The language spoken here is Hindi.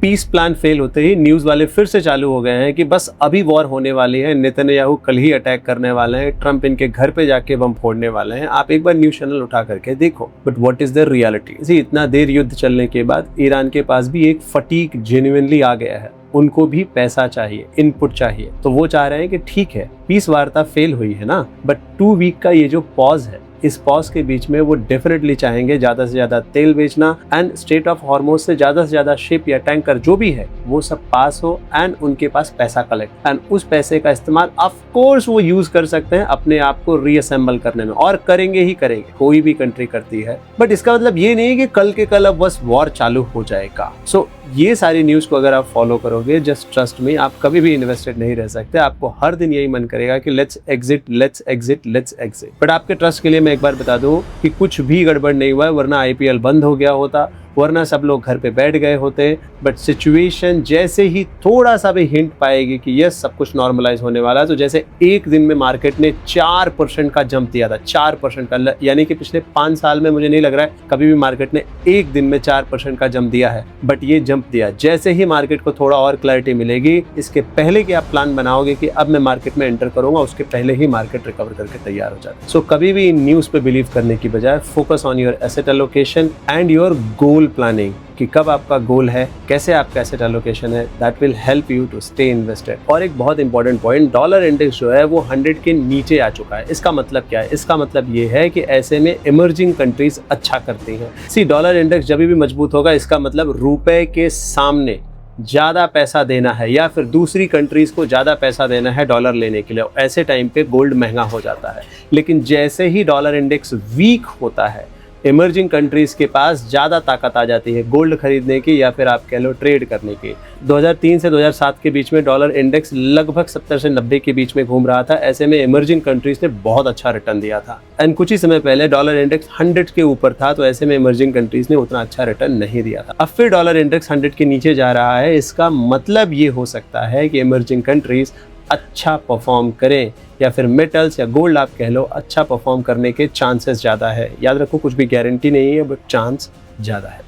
पीस प्लान फेल होते ही न्यूज़ वाले फिर से चालू हो गए हैं कि बस अभी वॉर होने वाली है, नेतन्याहू कल ही अटैक करने वाले हैं, ट्रंप इनके घर पे जाके बम फोड़ने वाले हैं। आप एक बार न्यूज़ चैनल उठा करके देखो। But what is the reality? इतना देर युद्ध चलने के बाद ईरान के पास भी एक फटीग जेन्युइनली आ गया है। उनको भी पैसा चाहिए, इनपुट चाहिए, तो वो चाह रहे हैं कि ठीक है, पीस वार्ता फेल हुई है ना, बट 2 वीक का ये जो पॉज है, इस पॉज के बीच में वो डेफिनेटली चाहेंगे ज्यादा से ज्यादा तेल बेचना एंड स्टेट ऑफ हॉर्मोज से ज्यादा शिप या टैंकर जो भी है वो सब पास हो एंड उनके पास पैसा कलेक्ट, एंड उस पैसे का इस्तेमाल ऑफ कोर्स वो यूज कर सकते हैं अपने आप को रीअसेंबल करने में, और करेंगे ही करेंगे, कोई भी कंट्री करती है। बट इसका मतलब ये नहीं कि कल के कल अब बस वॉर चालू हो जाएगा। सो ये सारी न्यूज़ को अगर आप फॉलो करोगे, जस्ट ट्रस्ट मी, आप कभी भी इन्वेस्टेड नहीं रह सकते। आपको हर दिन यही मन करेगा कि let's exit, let's exit, let's exit. But आपके ट्रस्ट के लिए मैं एक बार बता दूं कि कुछ भी गड़बड़ नहीं हुआ है, वरना आईपीएल बंद हो गया होता, वरना सब लोग घर पे बैठ गए होते। बट सिचुएशन जैसे ही थोड़ा सा भी हिंट पाएगी कि यस सब कुछ नॉर्मलाइज होने वाला है, तो जैसे एक दिन में मार्केट ने 4% का जंप दिया था, 4% का, यानी कि पिछले 5 साल में मुझे नहीं लग रहा है कभी भी मार्केट ने एक दिन में 4% का जंप दिया है, बट ये जंप दिया। जैसे ही मार्केट को थोड़ा और क्लैरिटी मिलेगी, इसके पहले कि आप प्लान बनाओगे कि अब मैं मार्केट में एंटर करूंगा, उसके पहले ही मार्केट रिकवर करके तैयार हो जाता है। सो कभी भी न्यूज़ पे बिलीव करने की बजाय focus on your asset allocation and your goal planning, कि कब आपका गोल है, कैसे आपका एसेट एलोकेशन है, that will help you to stay invested. और एक बहुत इंपॉर्टेंट पॉइंट, डॉलर इंडेक्स जो है वो 100 के नीचे आ चुका है। इसका मतलब क्या है? इसका मतलब ये है कि ऐसे में इमर्जिंग कंट्रीज अच्छा करती हैं। सी, डॉलर इंडेक्स जब भी मजबूत होगा, इसका मतलब रुपए के सामने ज़्यादा पैसा देना है या फिर दूसरी कंट्रीज को ज़्यादा पैसा देना है डॉलर लेने के लिए। ऐसे टाइम पे गोल्ड महंगा हो जाता है। लेकिन जैसे ही डॉलर इंडेक्स वीक होता है, इमर्जिंग कंट्रीज़ के पास ज़्यादा ताकत आ जाती है गोल्ड खरीदने की या फिर आप कह लो ट्रेड करने की। 2003 से 2007 के बीच में डॉलर इंडेक्स लगभग 70 से 90 के बीच में घूम रहा था। ऐसे में इमर्जिंग कंट्रीज़ ने बहुत अच्छा रिटर्न दिया था। एंड कुछ ही समय पहले डॉलर इंडेक्स 100 के ऊपर था, तो ऐसे में इमर्जिंग कंट्रीज़ ने उतना अच्छा रिटर्न नहीं दिया था। अब फिर डॉलर इंडेक्स 100 के नीचे जा रहा है। इसका मतलब ये हो सकता है कि इमर्जिंग कंट्रीज़ अच्छा परफॉर्म करें, या फिर मेटल्स या गोल्ड आप कह लो अच्छा परफॉर्म करने के चांसेस ज़्यादा है। याद रखो, कुछ भी गारंटी नहीं है, बट चांस ज़्यादा है।